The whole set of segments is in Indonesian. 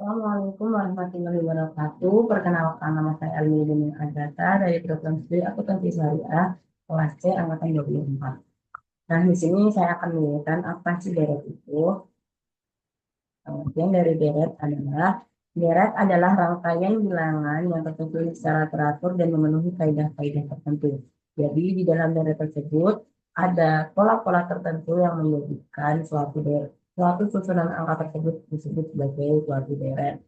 Assalamualaikum warahmatullahi wabarakatuh. Perkenalkan, nama saya Almi Dini Agatha dari program studi Akuntansi Syariah kelas C angkatan 24. Nah, di sini saya akan menjelaskan apa sih deret itu. Pengertian dari deret adalah rangkaian bilangan yang tersusun secara teratur dan memenuhi kaidah-kaidah tertentu. Jadi di dalam deret tersebut ada pola-pola tertentu yang menjadikan suatu susunan angka tersebut disebut sebagai suatu deret.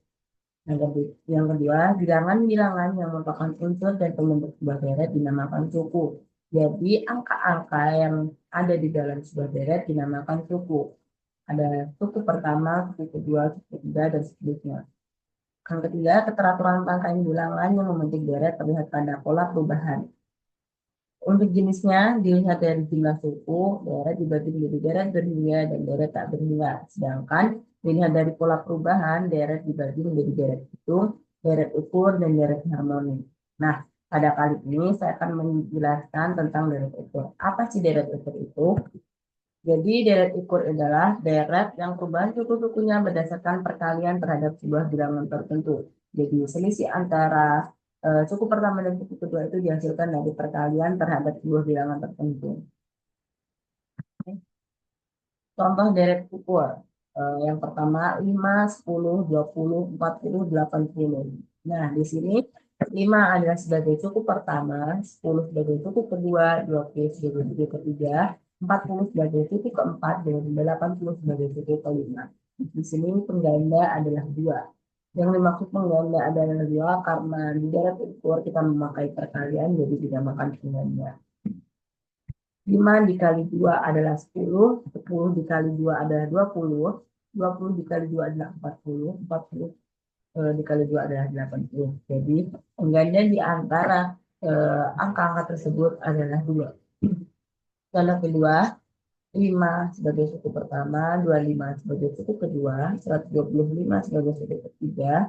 Yang kedua, bilangan-bilangan yang merupakan unsur dan pembentuk sebuah deret dinamakan suku. Jadi, angka-angka yang ada di dalam sebuah deret dinamakan suku. Ada suku pertama, suku kedua, suku ketiga, dan seterusnya. Yang ketiga, keteraturan rangkaian bilangan yang membentuk deret terlihat pada pola perubahan. Untuk jenisnya, dilihat dari jumlah suku, deret dibagi menjadi deret berhingga dan deret tak berhingga. Sedangkan dilihat dari pola perubahan, deret dibagi menjadi deret hitung, deret ukur, dan deret harmoni. Nah, pada kali ini saya akan menjelaskan tentang deret ukur. Apa sih deret ukur itu? Jadi, deret ukur adalah deret yang perubahan suku-sukunya berdasarkan perkalian terhadap sebuah bilangan tertentu. Jadi, selisih antara suku pertama dan suku kedua itu dihasilkan dari perkalian terhadap sebuah bilangan tertentu. Contoh deret ukur. Yang pertama 5, 10, 20, 40, 80. Nah, di sini 5 adalah sebagai suku pertama, 10 sebagai suku kedua, 20 sebagai suku ketiga, 40 sebagai suku keempat, dan 80 sebagai suku kelima. Di sini pengganda adalah 2. Yang dimaksud pengganda adalah 2 karena di deret ukur kita memakai perkalian, jadi dinamakan pengganda. 5 dikali 2 adalah 10, 10 dikali 2 adalah 20, 20 dikali 2 adalah 40, 40 dikali 2 adalah 80. Jadi pengganda di antara angka-angka tersebut adalah 2. Contoh kedua, 5 sebagai suku pertama, 25 sebagai suku kedua, 125 sebagai suku ketiga,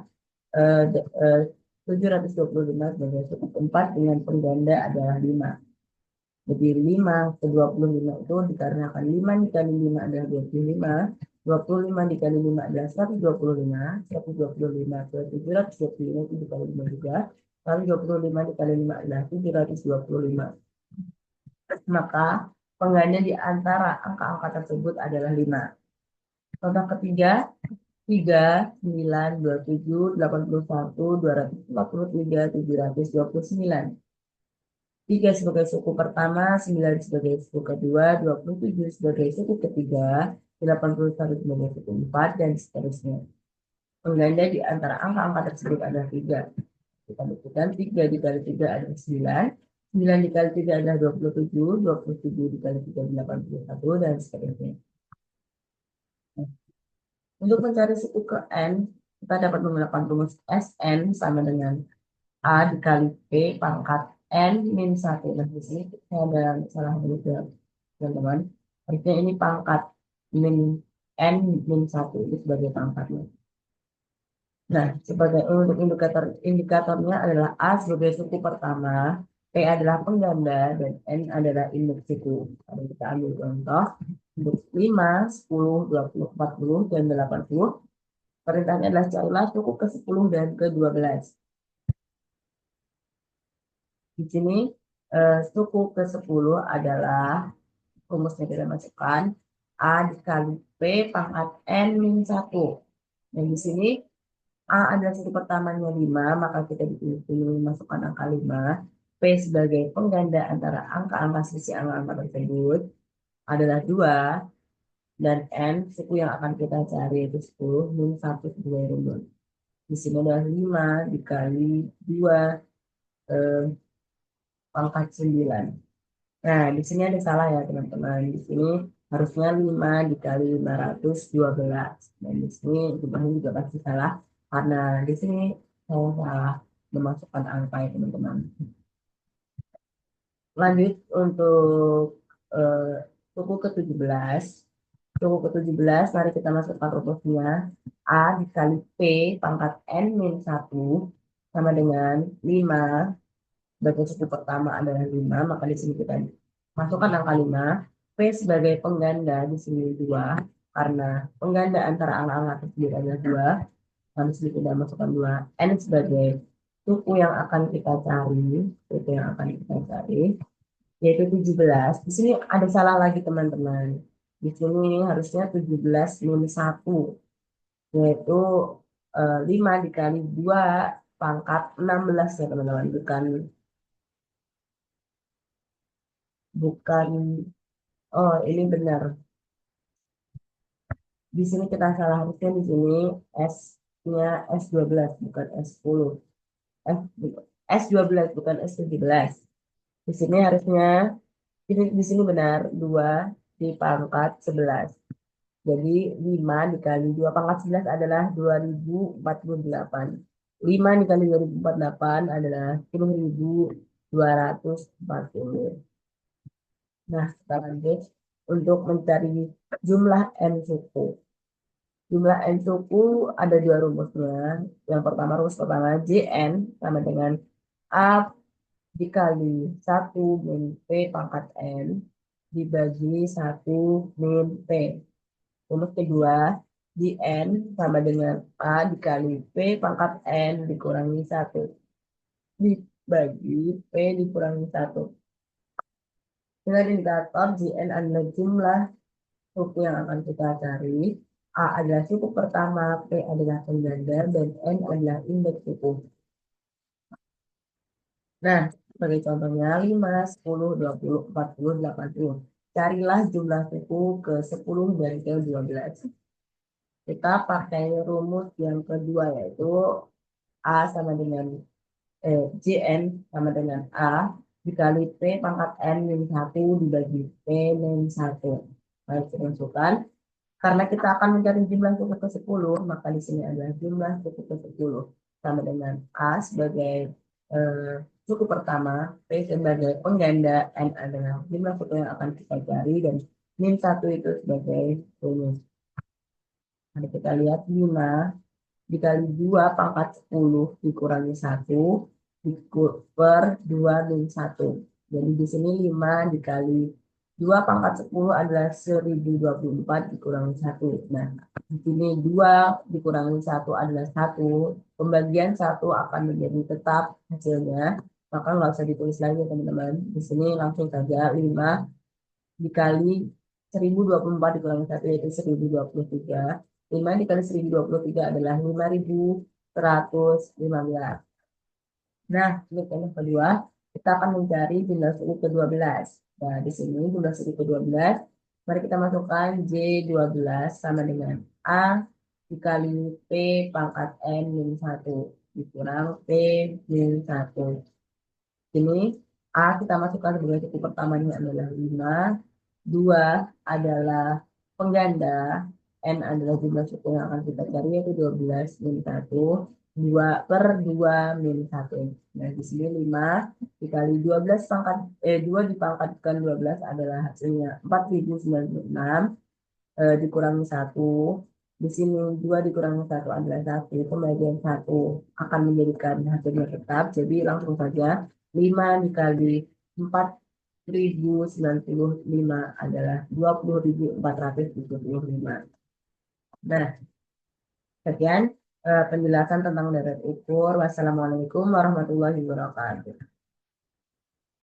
725 sebagai suku keempat dengan pengganda adalah 5. Jadi 5 ke 25 itu dikarenakan 5 dikali 5 adalah 25, 25 dikali 5 adalah 125, 125 ke 725 itu dikali 5 juga, lalu 25 dikali 5 adalah 725. Maka pengganda di antara angka-angka tersebut adalah 5. Contoh ketiga, 3, 9, 27, 81, 243, 729. 3 sebagai suku pertama, 9 sebagai suku kedua, 27 sebagai suku ketiga, 81 sebagai suku keempat, dan seterusnya. Pengganda di antara angka-angka tersebut adalah 3. Kita buktikan 3 dikali 3 adalah 9, 9 dikali 3 adalah 27, 27 dikali 3 adalah 81, dan seterusnya. Untuk mencari suku ke N, kita dapat menggunakan rumus Sn sama dengan A dikali P pangkat N min 1. Nah, di sini saya ada salah dulu ya, teman-teman. Artinya ini pangkat min N min 1 itu sebagai pangkatnya. Nah, sebagai untuk indikatornya adalah A sebagai suku pertama, P adalah pengganda, dan N adalah induk suku. Kalau kita ambil contoh, untuk 5, 10, 20, 40, dan 80, perintahnya adalah carilah suku ke-10 dan ke-12. Di sini suku ke-10 adalah rumusnya kita masukkan A dikali P pangkat N min 1. Dan di sini A adalah suku pertamanya 5, maka kita dipilih masukkan angka 5. P sebagai pengganda antara angka-angka sisi angka-angka tersebut adalah 2. Dan N suku yang akan kita cari itu 10 min 1 sebagai rumus. Di sini adalah 5 dikali 2 pangkat 9. Nah, di sini ada salah ya teman-teman. Di sini harusnya 5 dikali 512. Dan di sini jumlahnya juga pasti salah. Karena di sini saya salah memasukkan angka ya teman-teman. Lanjut untuk eh, suku ke-17. Suku ke-17, mari kita masukkan rumusnya. A dikali P pangkat N min 1 sama dengan 5. Sebagai suku pertama adalah 5, maka di sini kita masukkan angka 5. P sebagai pengganda di sini 2, karena pengganda antara angka-angka tersebut adalah 2. Harus kita masukkan 2N sebagai suku yang akan kita cari. Suku yang akan kita cari. Yaitu 17. Di sini ada salah lagi teman-teman. Di sini harusnya 17 min 1. Yaitu 5 dikali 2 pangkat 16 ya teman-teman. Bukan. Oh, ini benar. Di sini kita salah, harusnya di sini S-nya S12 bukan S10. F, S12 bukan S17. Di sini harusnya di sini benar 2 di pangkat 11. Jadi 5 dikali 2 pangkat 11 adalah 2048. 5 dikali 2048 adalah 10.240. Nah, kita lanjut untuk mencari jumlah N suku. Jumlah N suku ada dua rumusnya. Yang pertama, rumus pertama, JN sama dengan A dikali 1 min P pangkat N dibagi 1 min P. Rumus kedua, JN sama dengan A dikali P pangkat N dikurangi 1 dibagi P dikurangi 1. Dengan indikator JN adalah jumlah suku yang akan kita cari. A adalah suku pertama, P adalah pengganda, dan N adalah indeks suku. Nah, sebagai contohnya 5, 10, 20, 40, 80. Carilah jumlah suku ke 10 dan ke 12. Kita pakai rumus yang kedua yaitu A sama dengan JN sama dengan A dikali P pangkat N min 1 dibagi P min 1. Baik, kita masukkan. Karena kita akan mencari jumlah suku ke 10, maka di sini adalah jumlah suku ke 10 sama dengan A sebagai eh, suku pertama, P sebagai pengganda, N adalah jumlah suku yang akan kita cari, dan min 1 itu sebagai rumus. Mari kita lihat 5 dikali 2 pangkat 10 dikurangi 1 per 2 min 1. Jadi di sini 5 dikali 2 pangkat 10 adalah 1024 dikurangi 1. Nah, di sini 2 dikurangi 1 adalah 1. Pembagian 1 akan menjadi tetap hasilnya. Maka nggak usah ditulis lagi teman-teman. Di sini langsung saja 5 dikali 1024 dikurangi 1 yaitu 1023. 5 dikali 1023 adalah 5115. Nah, untuk yang kedua, kita akan mencari jumlah suku ke-12. Nah, di sini jumlah suku ke-12, mari kita masukkan J12 sama dengan A dikali P pangkat N min 1 dikurang P min 1. Ini A kita masukkan sebagai suku pertamanya adalah 5, 2 adalah pengganda, N adalah jumlah suku yang akan kita cari yaitu 12 min 1, 2 per 2 min 1. Nah, di sini 5 dikali 12 pangkat 2 dipangkatkan 12 adalah hasilnya 4096 dikurangi 1. Di sini 2 dikurangi 1 adalah 1. Pembagian 1 akan menjadikan hasilnya tetap. Jadi langsung saja 5 dikali 4095 adalah 20.475. Nah, sekian penjelasan tentang deret ukur. Wassalamualaikum warahmatullahi wabarakatuh.